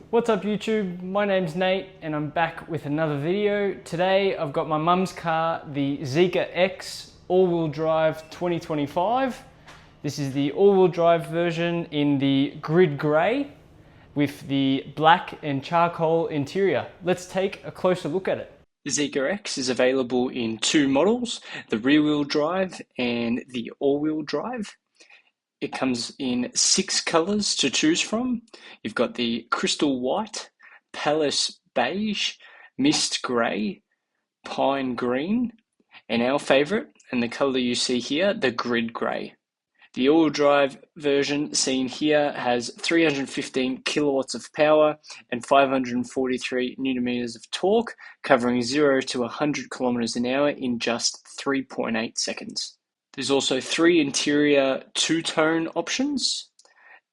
What's up YouTube? My name's Nate and I'm back with another video. Today I've got my mum's car, the Zeekr X all-wheel drive 2025. This is the all-wheel drive version in the grid grey with the black and charcoal interior. Let's take a closer look at it. The Zeekr X is available in two models, the rear-wheel drive and the all-wheel drive. It comes in 6 colours to choose from. You've got the crystal white, palace beige, mist grey, pine green, and our favourite, and the colour you see here, the grid grey. The all-wheel drive version seen here has 315 kilowatts of power and 543 newton-meters of torque, covering 0 to 100 kilometers an hour in just 3.8 seconds. There's also 3 interior two-tone options,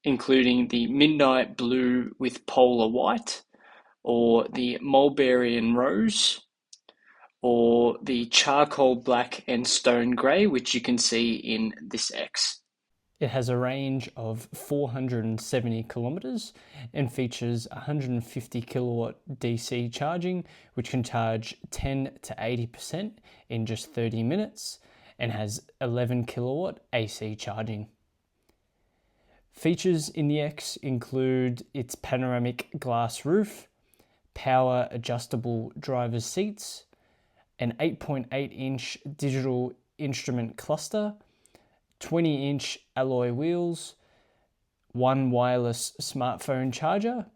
including the midnight blue with polar white, or the mulberry and rose, or the charcoal black and stone grey, which you can see in this X. It has a range of 470 kilometers and features 150 kilowatt DC charging, which can charge 10 to 80% in just 30 minutes. And has 11 kilowatt AC charging. Features in the X include its panoramic glass roof, power adjustable driver's seats, an 8.8-inch digital instrument cluster, 20-inch alloy wheels, 1 wireless smartphone charger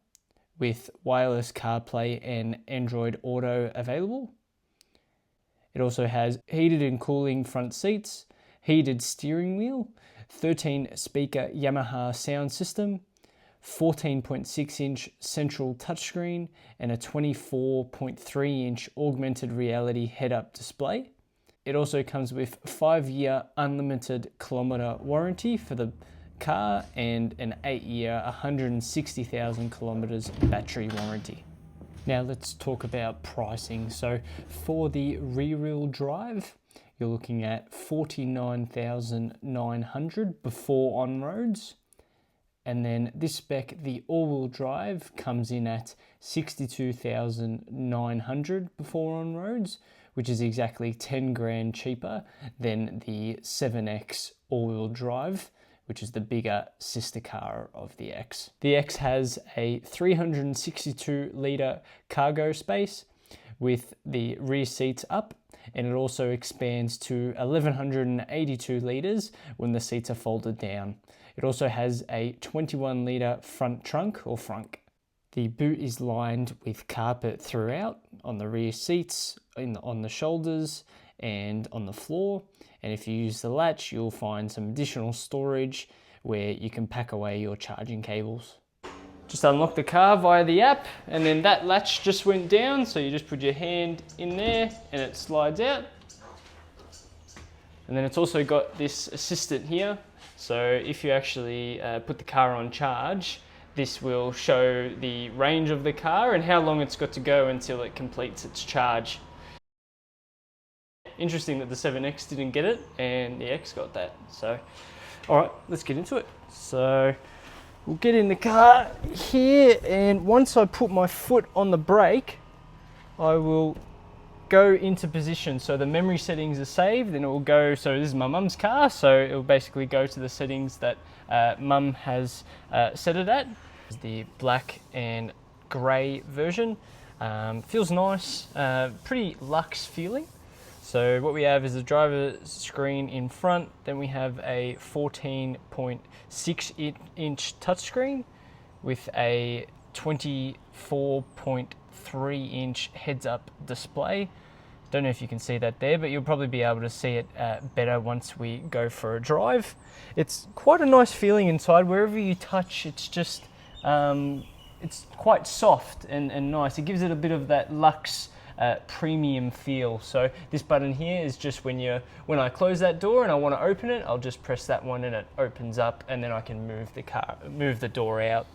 with wireless CarPlay and Android Auto available. It also has heated and cooling front seats, heated steering wheel, 13-speaker Yamaha sound system, 14.6-inch central touchscreen, and a 24.3-inch augmented reality head-up display. It also comes with 5-year unlimited kilometer warranty for the car and an 8-year 160,000 kilometers battery warranty. Now let's talk about pricing. So for the rear-wheel drive, you're looking at $49,900 before on-roads. And then this spec, the all-wheel drive, comes in at $62,900 before on-roads, which is exactly 10 grand cheaper than the 7X all-wheel drive, which is the bigger sister car of the X. The X has a 362 litre cargo space with the rear seats up, and it also expands to 1182 litres when the seats are folded down. It also has a 21 litre front trunk or frunk. The boot is lined with carpet throughout on the rear seats, on the shoulders and on the floor. And if you use the latch, you'll find some additional storage where you can pack away your charging cables. Just unlock the car via the app, and then that latch just went down, so you just put your hand in there and it slides out. And then it's also got this assistant here, so if you actually put the car on charge, this will show the range of the car and how long it's got to go until it completes its charge. Interesting that the 7X didn't get it and the X got that. So, all right, let's get into it. So we'll get in the car here, and once I put my foot on the brake, I will go into position. So the memory settings are saved, and it will go, so this is my mum's car, so it will basically go to the settings that mum has set it at. The black and grey version. Feels nice, pretty luxe feeling. So what we have is the driver's screen in front, then we have a 14.6-inch touchscreen with a 24.3-inch heads-up display. Don't know if you can see that there, but you'll probably be able to see it better once we go for a drive. It's quite a nice feeling inside. Wherever you touch, it's just, it's quite soft and nice. It gives it a bit of that luxe premium feel. So this button here is just when I close that door and I want to open it, I'll just press that one and it opens up, and then I can move the door out.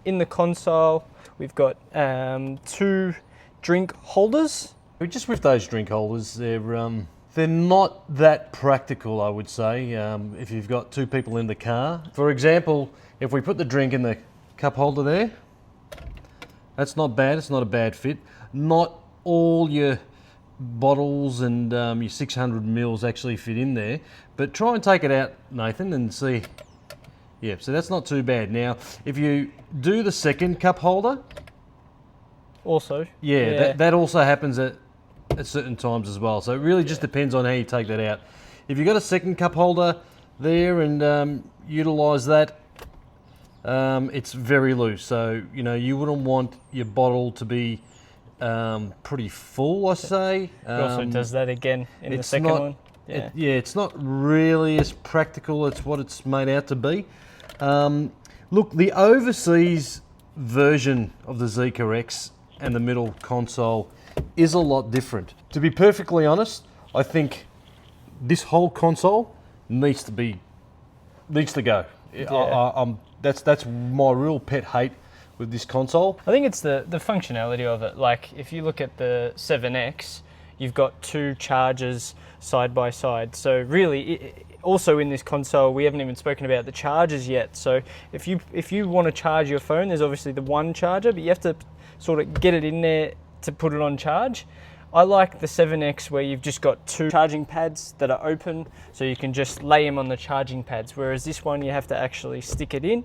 In the console, we've got 2 drink holders. Just with those drink holders, they're not that practical, I would say, if you've got 2 people in the car. For example, if we put the drink in the cup holder there, That's not bad. It's not a bad fit. Not all your bottles and your 600 mils actually fit in there, but try and take it out, Nathan, and see. Yeah, so that's not too bad. Now, if you do the second cup holder, also, that also happens at certain times as well. So it really just depends on how you take that out. If you've got a second cup holder there and utilise that, it's very loose. So, you know, you wouldn't want your bottle to be pretty full, I say. It also does that again in the second one. Yeah. It's not really as practical as what it's made out to be. Look, the overseas version of the Zeekr X and the middle console is a lot different. To be perfectly honest, I think this whole console needs to go. Yeah. That's my real pet hate with this console. I think it's the functionality of it. Like if you look at the 7X, you've got two chargers side by side. So really, also in this console, we haven't even spoken about the chargers yet. So if you want to charge your phone, there's obviously the one charger, but you have to sort of get it in there to put it on charge. I like the 7X where you've just got two charging pads that are open, so you can just lay them on the charging pads, whereas this one you have to actually stick it in.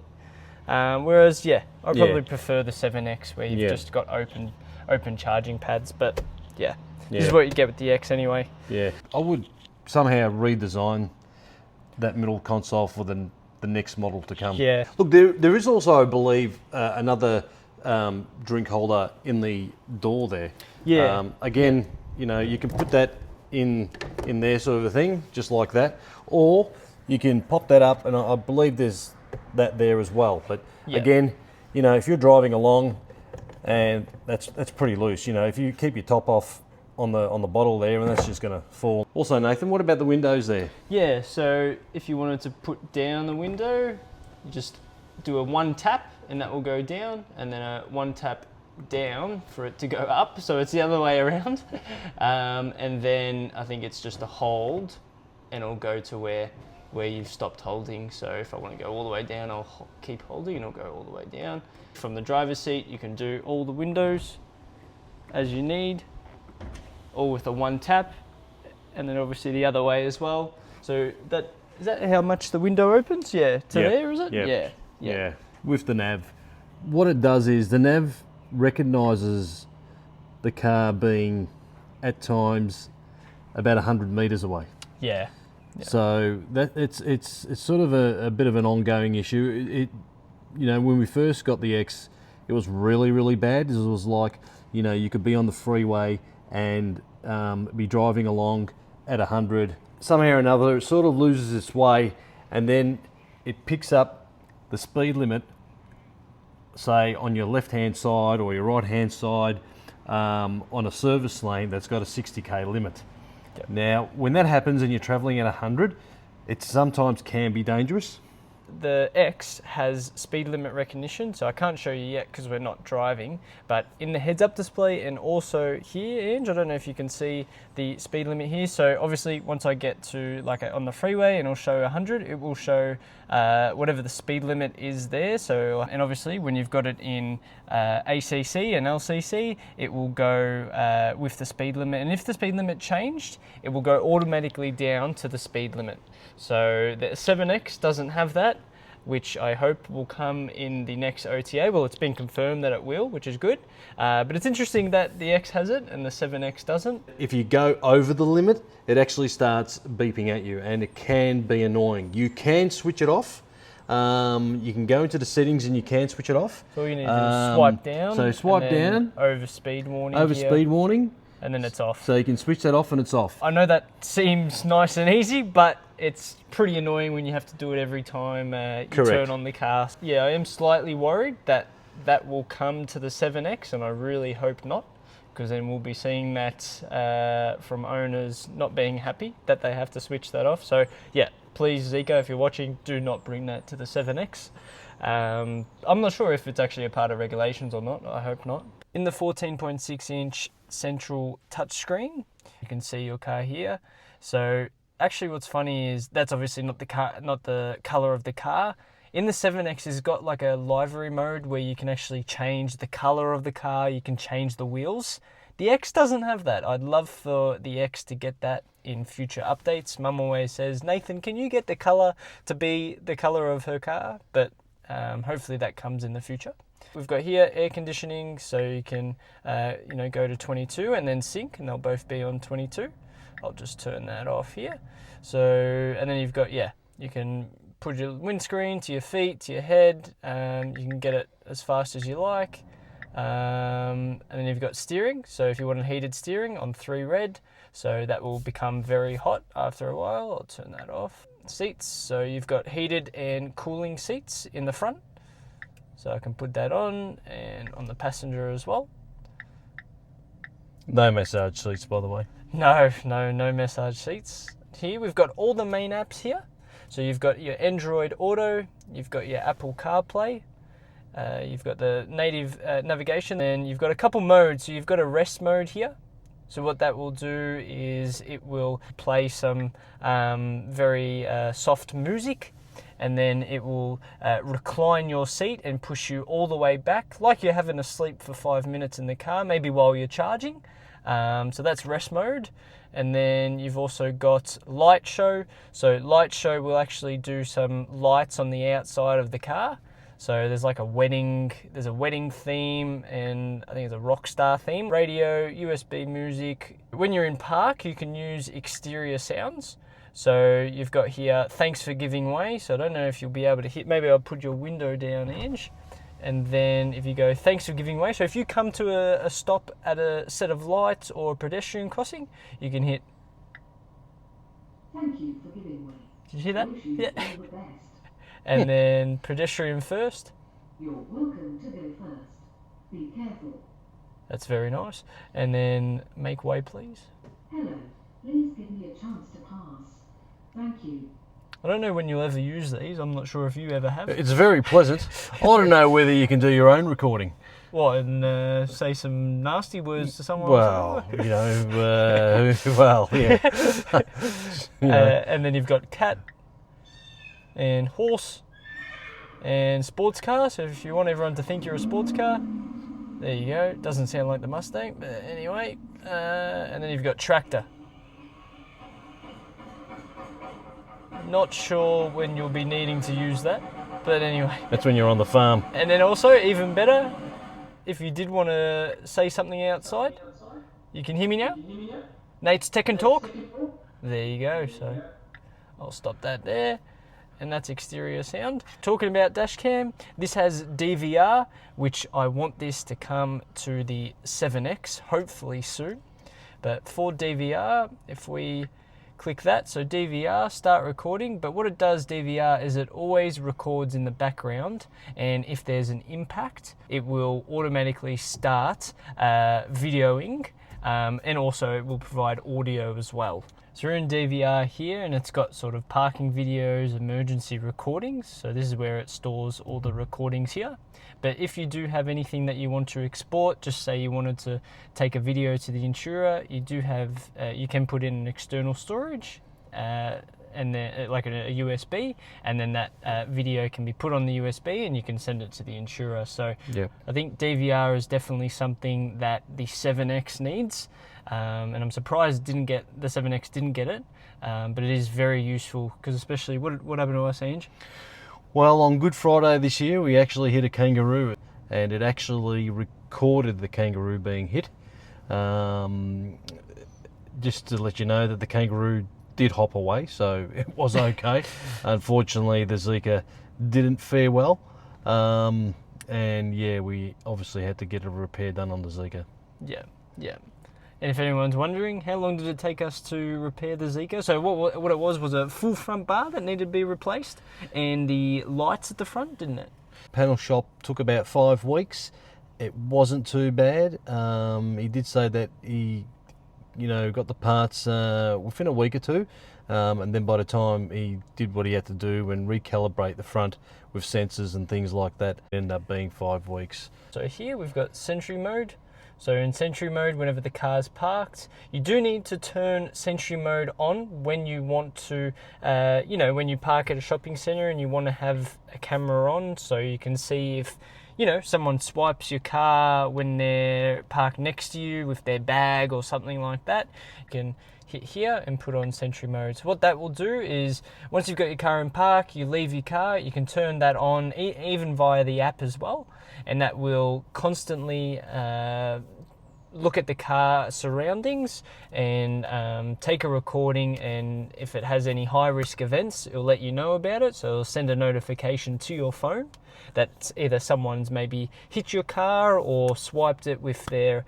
Whereas, I probably prefer the 7X where you've just got open charging pads, but this is what you get with the X anyway. Yeah, I would somehow redesign that middle console for the next model to come. Yeah. Look, there is also, I believe, another drink holder in the door there. Yeah. Again, you know, you can put that in there sort of a thing, just like that, or you can pop that up, and I believe there's that there as well. But again, you know, if you're driving along, and that's pretty loose. You know, if you keep your top off on the bottle there, and that's just going to fall. Also, Nathan, what about the windows there? Yeah. So if you wanted to put down the window, you just do a one tap, and that will go down, and then a one tap down for it to go up, so it's the other way around. And then I think it's just a hold, and it'll go to where you've stopped holding. So if I want to go all the way down, I'll keep holding and it'll go all the way down. From the driver's seat, you can do all the windows as you need, all with a one tap, and then obviously the other way as well. So is that how much the window opens? Yeah, there, is it? Yep. Yeah. With the nav, what it does is the nav recognises the car being at times about 100 metres away. Yeah. So that it's sort of a bit of an ongoing issue. You know, when we first got the X, it was really, really bad. It was like, you know, you could be on the freeway and be driving along at 100. Somehow or another, it sort of loses its way, and then it picks up the speed limit, say on your left-hand side or your right-hand side, on a service lane that's got a 60k limit. Yep. Now, when that happens and you're travelling at 100, it sometimes can be dangerous. The X has speed limit recognition, so I can't show you yet because we're not driving, but in the heads-up display and also here, Ange, I don't know if you can see the speed limit here. So obviously once I get to on the freeway and it'll show 100, it will show whatever the speed limit is there. So, and obviously when you've got it in ACC and LCC, it will go with the speed limit, and if the speed limit changed, it will go automatically down to the speed limit. So the 7X doesn't have that, which I hope will come in the next OTA. Well, it's been confirmed that it will, which is good. But it's interesting that the X has it and the 7X doesn't. If you go over the limit, it actually starts beeping at you, and it can be annoying. You can switch it off. You can go into the settings and you can switch it off. So all you need to do is swipe down. So swipe down. Over speed warning. Over speed warning. And then it's off. So you can switch that off and it's off. I know that seems nice and easy, but it's pretty annoying when you have to do it every time you turn on the car. Yeah, I am slightly worried that that will come to the 7X, and I really hope not, because then we'll be seeing that from owners not being happy that they have to switch that off. So yeah, please, Zika, if you're watching, do not bring that to the 7X. I'm not sure if it's actually a part of regulations or not. I hope not. In the 14.6-inch central touchscreen, you can see your car here. So actually what's funny is that's obviously not the color of the car. In the 7X, it's got like a livery mode where you can actually change the color of the car, you can change the wheels. The X doesn't have that. I'd love for the X to get that in future updates. Mum always says, Nathan, can you get the color to be the color of her car? But hopefully that comes in the future. We've got here air conditioning, so you can go to 22 and then sync, and they'll both be on 22. I'll just turn that off here. So, and then you've got, you can put your windscreen to your feet, to your head. You can get it as fast as you like. And then you've got steering, so if you want a heated steering on 3 red, so that will become very hot after a while. I'll turn that off. Seats, so you've got heated and cooling seats in the front, so I can put that on, and on the passenger as well. No massage seats, by the way. No massage seats. Here we've got all the main apps here. So you've got your Android Auto, you've got your Apple CarPlay, you've got the native navigation, and you've got a couple modes. So you've got a rest mode here. So what that will do is it will play some very soft music, and then it will recline your seat and push you all the way back, like you're having a sleep for 5 minutes in the car, maybe while you're charging. So that's rest mode. And then you've also got light show. So light show will actually do some lights on the outside of the car. So there's like a wedding theme, and I think it's a rock star theme. Radio, USB music. When you're in park, you can use exterior sounds. So you've got here, thanks for giving way. So I don't know if you'll be able to hit, maybe I'll put your window down edge. And then if you go, thanks for giving way. So if you come to a stop at a set of lights or a pedestrian crossing, you can hit. Thank you for giving way. Did you hear that? Yeah. All the best. And then pedestrian first. You're welcome to go first. Be careful. That's very nice. And then make way, please. Hello. Please give me a chance to pass. Thank you. I don't know when you'll ever use these. I'm not sure if you ever have. It's very pleasant. I want to know whether you can do your own recording. What, and say some nasty words to someone? Well, well, yeah. And then you've got cat and horse and sports car. So if you want everyone to think you're a sports car, there you go. It doesn't sound like the Mustang, but anyway. And then you've got tractor. Not sure when you'll be needing to use that, but anyway. That's when you're on the farm. And then also, even better, if you did want to say something outside, you can hear me now? Nate's Tech and Talk? There you go, so I'll stop that there. And that's exterior sound. Talking about dash cam, this has DVR, which I want this to come to the 7X, hopefully soon. But for DVR, if we click that, so DVR, start recording, but what it does, DVR, is it always records in the background, and if there's an impact, it will automatically start videoing, and also it will provide audio as well. So we're in DVR here, and it's got sort of parking videos, emergency recordings, so this is where it stores all the recordings here. But if you do have anything that you want to export, just say you wanted to take a video to the insurer, you do have, you can put in an external storage, and then like a USB, and then that video can be put on the USB and you can send it to the insurer. So Yep. I think DVR is definitely something that the 7X needs, and I'm surprised the 7X didn't get it, but it is very useful, because especially, what happened to us, Ange? Well, on Good Friday this year, we actually hit a kangaroo, and it actually recorded the kangaroo being hit. Just to let you know that the kangaroo did hop away, so it was okay. Unfortunately, the Zika didn't fare well, and yeah, we obviously had to get a repair done on the Zika. Yeah. And if anyone's wondering, how long did it take us to repair the Zika? So what it was a full front bar that needed to be replaced, and the lights at the front, didn't it? Panel shop took about 5 weeks. It wasn't too bad. He did say that he, got the parts within a week or two, and then by the time he did what he had to do and recalibrate the front with sensors and things like that, it ended up being 5 weeks. So here we've got Sentry mode. So in Sentry mode, whenever the car's parked, you do need to turn Sentry mode on when you want to, when you park at a shopping centre and you want to have a camera on, so you can see if, someone swipes your car when they're parked next to you with their bag or something like that. You can hit here and put on Sentry mode. So what that will do is, once you've got your car in park, you leave your car, you can turn that on even via the app as well, and that will constantly look at the car surroundings and take a recording, and if it has any high risk events, it'll let you know about it. So it'll send a notification to your phone that either someone's maybe hit your car or swiped it with their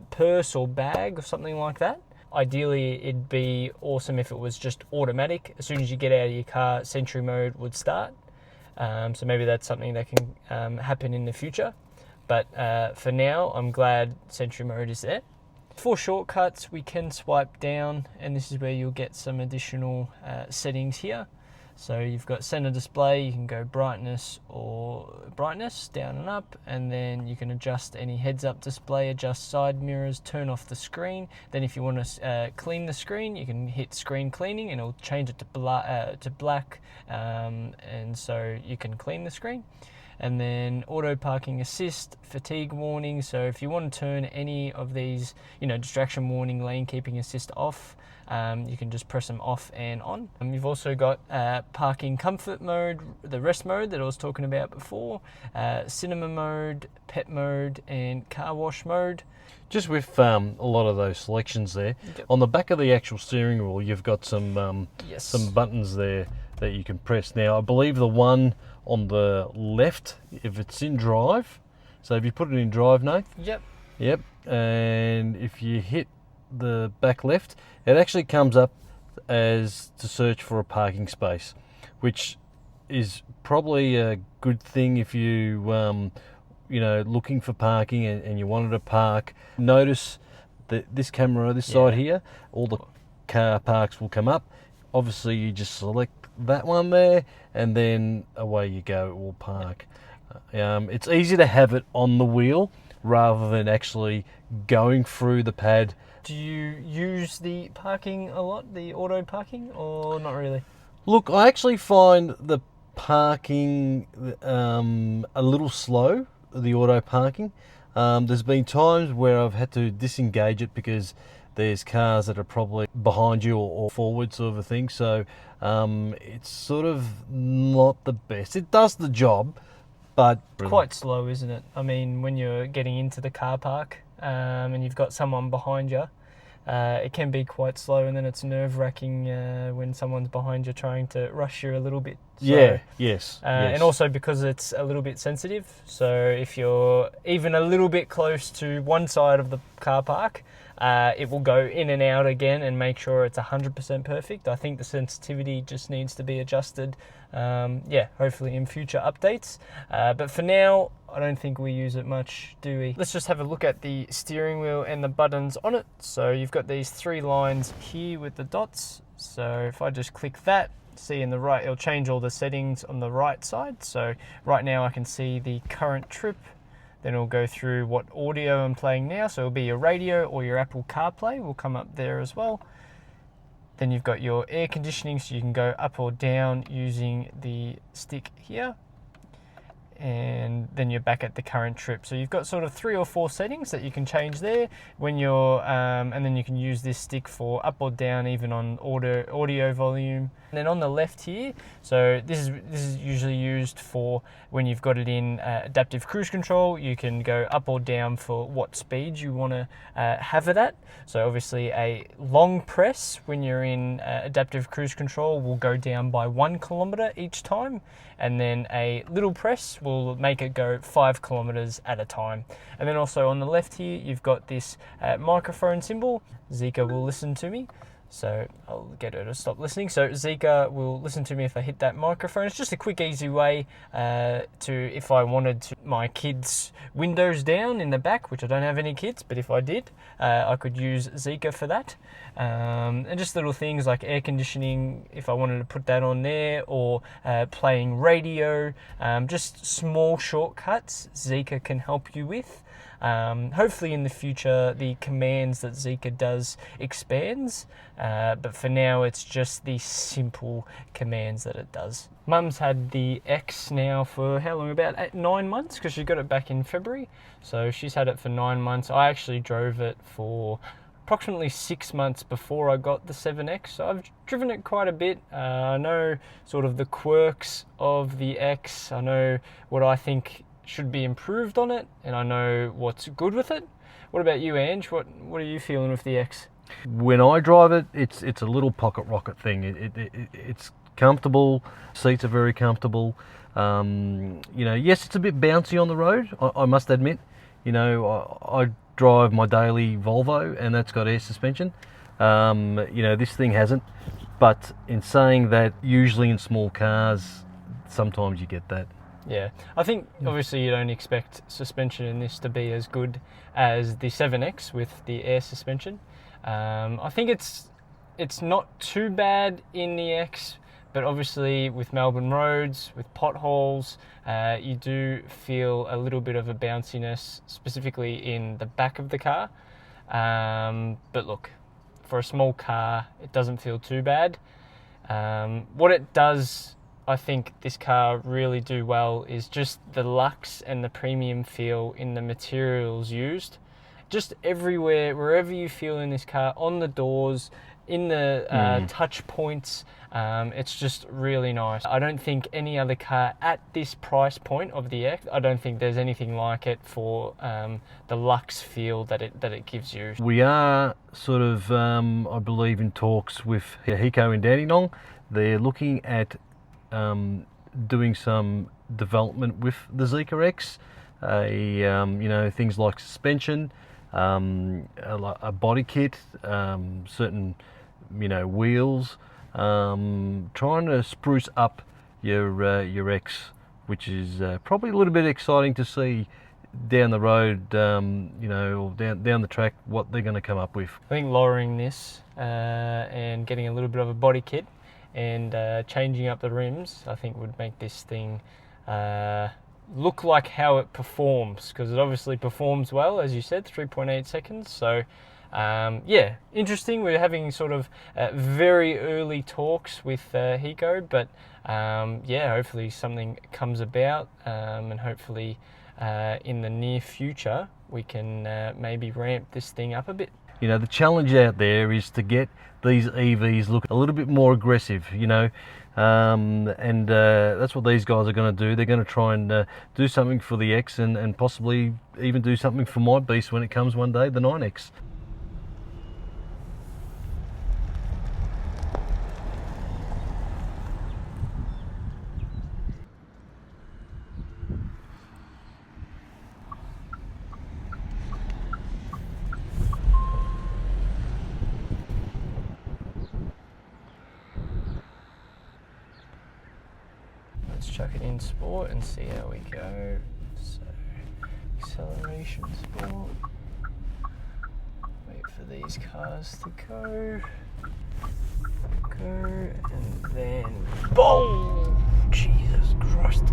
purse or bag or something like that. Ideally, it'd be awesome if it was just automatic. As soon as you get out of your car, Sentry mode would start. So maybe that's something that can happen in the future. But for now, I'm glad Sentry mode is there. For shortcuts, we can swipe down, and this is where you'll get some additional settings here. So you've got center display, you can go brightness down and up, and then you can adjust any heads up display, adjust side mirrors, turn off the screen. Then if you want to clean the screen, you can hit screen cleaning and it'll change it to black, and so you can clean the screen. And then auto parking assist, fatigue warning. So if you want to turn any of these, distraction warning, lane keeping assist off, you can just press them off and on. You've also got parking comfort mode, the rest mode that I was talking about before, cinema mode, pet mode, and car wash mode. Just with a lot of those selections there, yep. On the back of the actual steering wheel, you've got some buttons there that you can press. Now, I believe the one on the left, if it's in drive, so if you put it in drive, Nate? Yep. And if you hit the back left, it actually comes up as to search for a parking space, which is probably a good thing if you looking for parking and you wanted to park. Notice that this camera, this side here, all the car parks will come up. Obviously, you just select that one there, and then away you go, it will park. It's easy to have it on the wheel rather than actually going through the pad. Do you use the parking a lot, the auto parking, or not really? Look, I actually find the parking a little slow, the auto parking. There's been times where I've had to disengage it because there's cars that are probably behind you or forward sort of a thing. So it's sort of not the best. It does the job, but quite slow, isn't it? I mean, when you're getting into the car park and you've got someone behind you, it can be quite slow, and then it's nerve-wracking when someone's behind you trying to rush you a little bit. So, yes. And also because it's a little bit sensitive, so if you're even a little bit close to one side of the car park, it will go in and out again and make sure it's 100% perfect. I think the sensitivity just needs to be adjusted, hopefully in future updates. But for now, I don't think we use it much, do we? Let's just have a look at the steering wheel and the buttons on it. So you've got these 3 lines here with the dots. So if I just click that, see in the right, it'll change all the settings on the right side. So right now I can see the current trip. Then it'll go through what audio I'm playing now. So it'll be your radio or your Apple CarPlay will come up there as well. Then you've got your air conditioning, so you can go up or down using the stick here. And then you're back at the current trip. So you've got sort of 3 or 4 settings that you can change there when you're, and then you can use this stick for up or down, even on audio volume. And then on the left here, so this is usually used for when you've got it in adaptive cruise control. You can go up or down for what speed you want to have it at. So obviously a long press when you're in adaptive cruise control will go down by 1 kilometer each time, and then a little press will make it go 5 kilometers at a time. And then also on the left here, you've got this microphone symbol. Zika will listen to me. So I'll get her to stop listening. So Zika will listen to me if I hit that microphone. It's just a quick, easy way to, if I wanted to, my kids' windows down in the back, which I don't have any kids, but if I did, I could use Zika for that. And just little things like air conditioning, if I wanted to put that on there, or playing radio, just small shortcuts Zika can help you with. Hopefully in the future the commands that Zeekr does expands, but for now it's just the simple commands that it does. Mum's had the X now for how long? About 9 months, because she got it back in February. So she's had it for 9 months. I actually drove it for approximately 6 months before I got the 7X. So I've driven it quite a bit. I know sort of the quirks of the X. I know what I think should be improved on it, and I know what's good with it. What about you, Ange? What are you feeling with the X? When I drive it, it's a little pocket rocket thing. It's comfortable. Seats are very comfortable. You know, yes, it's a bit bouncy on the road, I must admit. You know, I drive my daily Volvo, and that's got air suspension. You know, this thing hasn't. But in saying that, usually in small cars, sometimes you get that. Yeah, I think obviously you don't expect suspension in this to be as good as the 7X with the air suspension. I think it's not too bad in the X, but obviously with Melbourne roads, with potholes, you do feel a little bit of a bounciness, specifically in the back of the car. But look, for a small car, it doesn't feel too bad. What it does, I think this car really do well, is just the luxe and the premium feel in the materials used. Just everywhere, wherever you feel in this car, on the doors, in the touch points, it's just really nice. I don't think any other car at this price point of the X, I don't think there's anything like it for the luxe feel that it gives you. We are sort of, I believe, in talks with Hiko in Dandenong. They're looking at doing some development with the Zeekr X, you know, things like suspension, a body kit, certain, you know, wheels, trying to spruce up your X, which is probably a little bit exciting to see down the road, you know, or down the track, what they're going to come up with. I think lowering this and getting a little bit of a body kit and changing up the rims, I think would make this thing look like how it performs, because it obviously performs well, as you said, 3.8 seconds. So yeah, interesting. We're having sort of very early talks with Hiko, but yeah, hopefully something comes about, and hopefully in the near future we can maybe ramp this thing up a bit. You know, the challenge out there is to get these EVs look a little bit more aggressive, you know, and that's what these guys are going to do. They're going to try and do something for the X, and possibly even do something for my beast when it comes one day, the 9X. Let's chuck it in sport and see how we go. So, acceleration sport. Wait for these cars to go. Go, and then boom! Jesus Christ.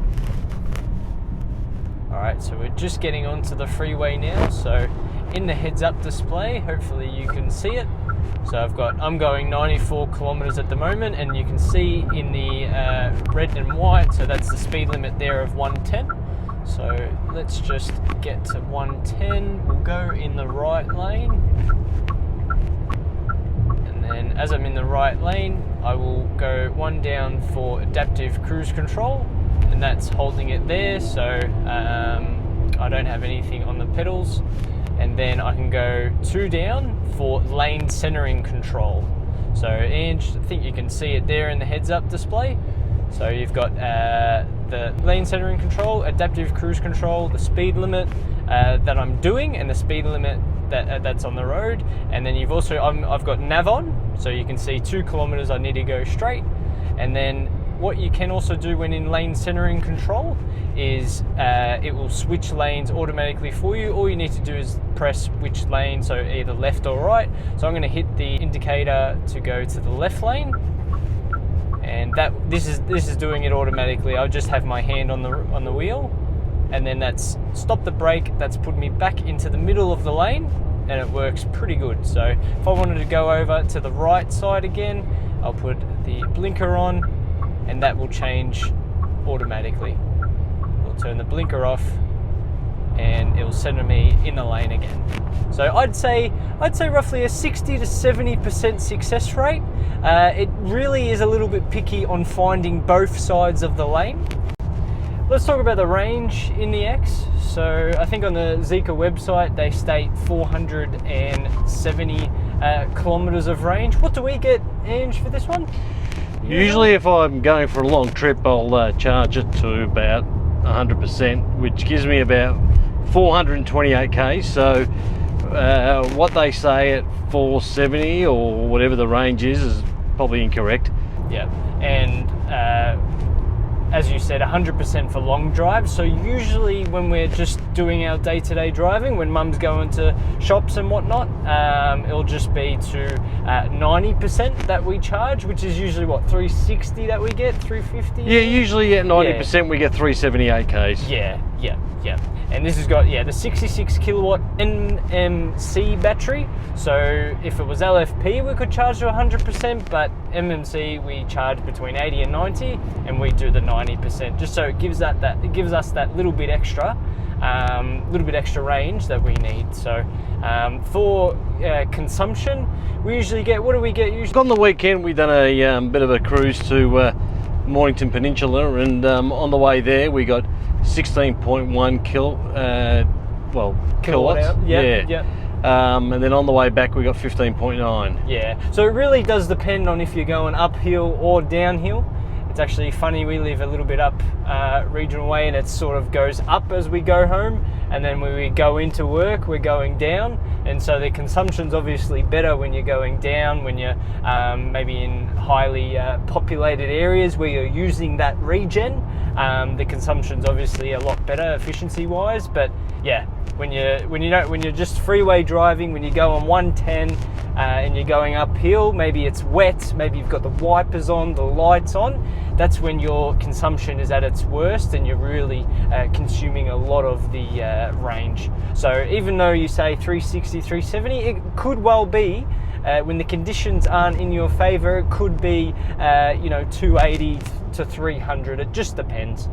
Alright, so we're just getting onto the freeway now. So, in the heads-up display, hopefully you can see it. So I'm going 94 kilometers at the moment, and you can see in the red and white, so that's the speed limit there of 110. So let's just get to 110. We'll go in the right lane. And then as I'm in the right lane, I will go one down for adaptive cruise control, and that's holding it there, so I don't have anything on the pedals. And then I can go 2 down for lane centering control. So Ange, I think you can see it there in the heads-up display. So you've got the lane centering control, adaptive cruise control, the speed limit that I'm doing, and the speed limit that's on the road. And then you've also, I've got nav on, so you can see 2 kilometers I need to go straight. And then what you can also do when in lane centering control is it will switch lanes automatically for you. All you need to do is press which lane, so either left or right. So I'm going to hit the indicator to go to the left lane, and this is doing it automatically. I'll just have my hand on the wheel, and then that's stopped the brake, that's put me back into the middle of the lane, and it works pretty good. So if I wanted to go over to the right side again, I'll put the blinker on, and that will change automatically. We'll turn the blinker off, and it will send me in the lane again. So I'd say roughly a 60 to 70% success rate. It really is a little bit picky on finding both sides of the lane. Let's talk about the range in the X. So I think on the Zeekr website they state 470 kilometers of range. What do we get, Ange, for this one? Usually if I'm going for a long trip, I'll charge it to about 100%, which gives me about 428 k's. So what they say at 470 or whatever the range is probably incorrect. Yeah, and as you said, 100% for long drives. So usually when we're just doing our day-to-day driving, when mum's going to shops and whatnot, it'll just be to 90% that we charge, which is usually what, 360 that we get, 350? Yeah, usually at 90% we get 378 k's. Yeah. And this has got, the 66 kilowatt NMC battery. So if it was LFP, we could charge to 100%, but MMC we charge between 80 and 90, and we do the 90%, just so it gives us that little bit extra range that we need. So for consumption, we usually get, what do we get usually? On the weekend we done a bit of a cruise to Mornington Peninsula, and on the way there we got 16.1 kilowatts. Yeah. And then on the way back we got 15.9. Yeah, so it really does depend on if you're going uphill or downhill. It's actually funny, we live a little bit up regional way, and it sort of goes up as we go home, and then when we go into work we're going down, and so the consumption's obviously better when you're going down, when you're maybe in highly populated areas where you're using that regen. The consumption's obviously a lot better efficiency wise, but yeah, when you're just freeway driving, when you go on 110 and you're going uphill, maybe it's wet, maybe you've got the wipers on, the lights on, that's when your consumption is at its worst, and you're really consuming a lot of the range. So even though you say 360, 370, it could well be, when the conditions aren't in your favor, it could be 280 to 300. It just depends.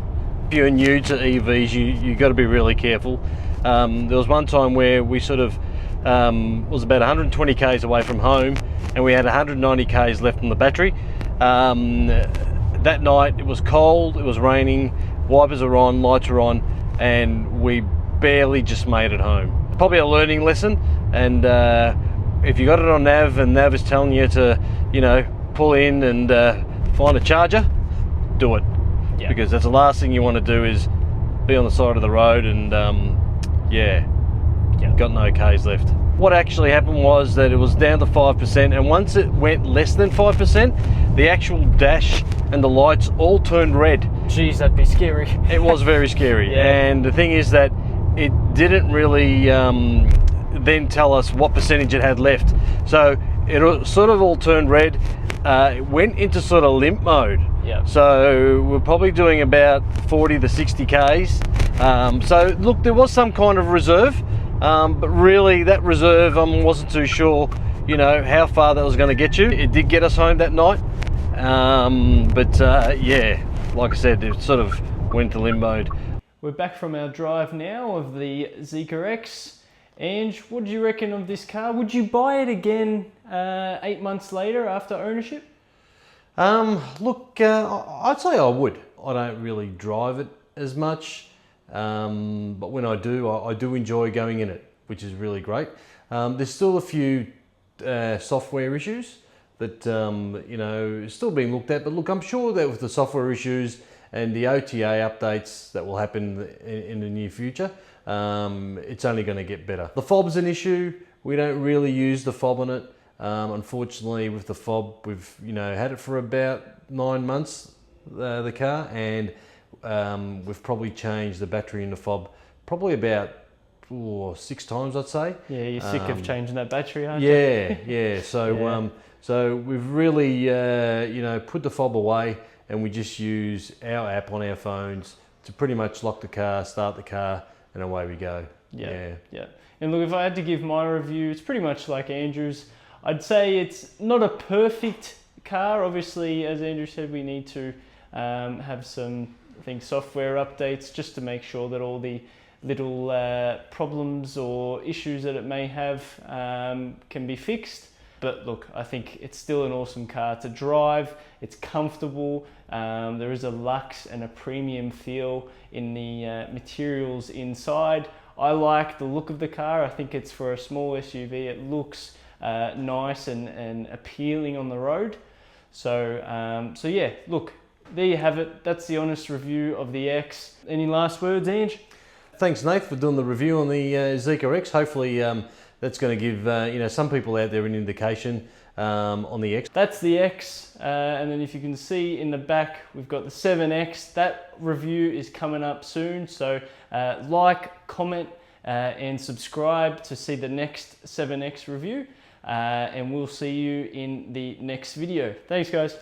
If you're new to EVs, you got to be really careful. There was one time where we sort of was about 120 k's away from home, and we had 190 k's left on the battery. That night it was cold, it was raining, wipers are on, lights are on, and we barely just made it home. Probably a learning lesson, and if you got it on nav and nav is telling you to, pull in and find a charger, do it. Yeah. Because that's the last thing you want to do is be on the side of the road and got no K's left. What actually happened was that it was down to 5%, and once it went less than 5%, the actual dash and the lights all turned red. Jeez, that'd be scary. It was very scary. Yeah. And the thing is that it didn't really then tell us what percentage it had left. So it sort of all turned red. It went into sort of limp mode. Yeah. So we're probably doing about 40 to 60 Ks. So look, there was some kind of reserve, but really that reserve, I wasn't too sure, how far that was going to get you. It did get us home that night. Yeah, like I said, it sort of went to limp mode. We're back from our drive now of the Zeekr X. Ange, what do you reckon of this car? Would you buy it again 8 months later after ownership? Look, I'd say I would. I don't really drive it as much, but when I do, I do enjoy going in it, which is really great. There's still a few software issues that, still being looked at, but look, I'm sure that with the software issues and the OTA updates that will happen in the near future, it's only going to get better. The fob's an issue. We don't really use the fob on it. Unfortunately, with the fob, we've had it for about 9 months, the car, and we've probably changed the battery in the fob probably about 6 times, I'd say. Yeah, you're sick of changing that battery, aren't you? Yeah. So so we've really put the fob away, and we just use our app on our phones to pretty much lock the car, start the car, and away we go. Yeah. And look, if I had to give my review, it's pretty much like Andrew's. I'd say it's not a perfect car. Obviously, as Andrew said, we need to have some, I think, software updates just to make sure that all the little problems or issues that it may have can be fixed. But look, I think it's still an awesome car to drive. It's comfortable. There is a luxe and a premium feel in the materials inside. I like the look of the car. I think it's for a small SUV. It looks nice and appealing on the road. So yeah, look, there you have it. That's the honest review of the X. Any last words, Ange? Thanks, Nate, for doing the review on the Zeekr X. Hopefully that's going to give some people out there an indication on the X. That's the X, and then if you can see in the back, we've got the 7X. That review is coming up soon, so like, comment, and subscribe to see the next 7X review, and we'll see you in the next video. Thanks, guys.